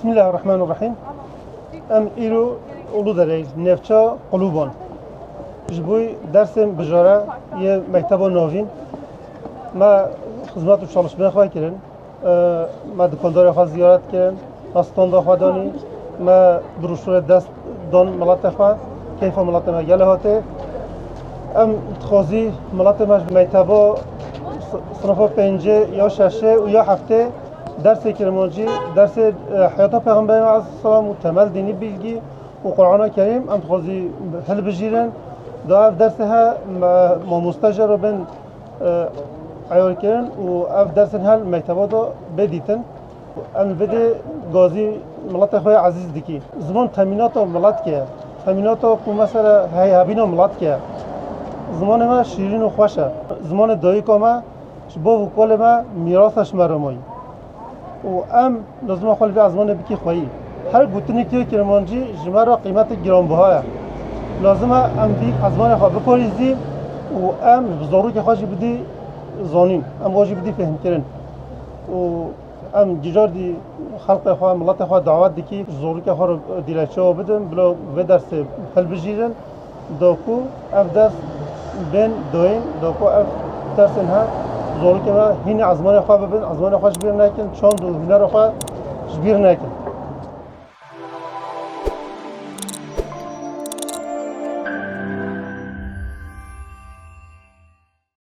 بسم الله الرحمن الرحیم. ام ایرو اولو داره نفچا قلوبان. جبوی درسم بجاره یه مکتب نوین. ما خدمات و شالش بنخواه کردن. ما دکاندار خواه زیارت کردن. استاندار خواه دانی. ما بروشور دست دان ملت خواه. کیف ملت ما گله هاته. ام تخوزی ملت ما مکتبا صنف پنجه یا ششه و یا هفته درس کرمانجی درس حیات پیغمبر علیه السلام و تمل دینی بیلگی و قرآن کریم ام تخوزی هل بجیرن دا اف درس ها ما مستجر رو بین عیار کرن و اف درس هل مکتبا دا بدیتن ام بده گازی ملت خواه عزیز دیکی زمان تامینات ملت که تامینات کو مثلا هی هبین ملت که زمان ما شیرین و خوشه زمان دایی که ما با وکال ما میراثش مرمایی و ام لازم خالی از زمان بکی خواهی هر گوتنی که کرمانجی جمع را قیمت گرانبهای لازم ام بی از زمان خواه بکاریزی و ام بزرگی که خواهی بدی زانین ام واجی بدی فهم کرن و ام جیجار دی خلق خواه ملت خواه دعوت دی که زوری که خواه دیلچه ها بدن بلا و درس حل بجیرن داکو اف درس بین دوین داکو اف درس اینها زوری که هین از زمان خواه ببین از زمان خواه جبیر نکن چند و هنر خواه جبیر نکن